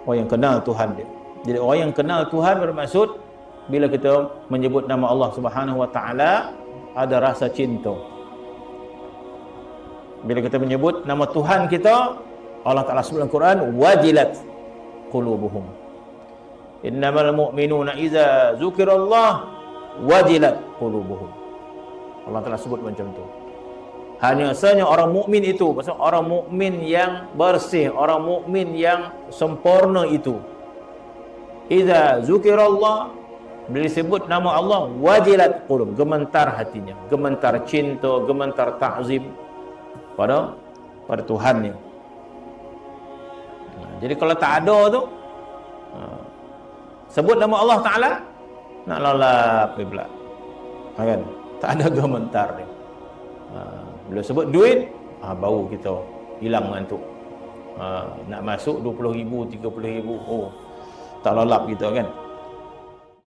Orang yang kenal Tuhan dia. Jadi orang yang kenal Tuhan bermaksud bila kita menyebut nama Allah Subhanahu wa taala ada rasa cinta. Bila kita menyebut nama Tuhan kita, Allah Taala sebut dalam Quran, wajilat qulubuhum. Innamal mu'minuna idza dzukirallah wajilat qulubuhum. Allah Taala sebut macam tu. Hanya saja orang mukmin itu, maksud orang mukmin yang bersih, orang mukmin yang sempurna itu. Idza dzukirallah, bila disebut nama Allah, wajilat qulub, gemetar hatinya, gemetar cinta, gemetar ta'zim pada Tuhannya. Jadi kalau tak ada tu, sebut nama Allah Ta'ala, nak lalap pula, kan? Tak ada gementar dia. Bila sebut duit, baru kita hilang ngantuk. Nak masuk 20,000, 30,000, oh tak lalap kita, kan?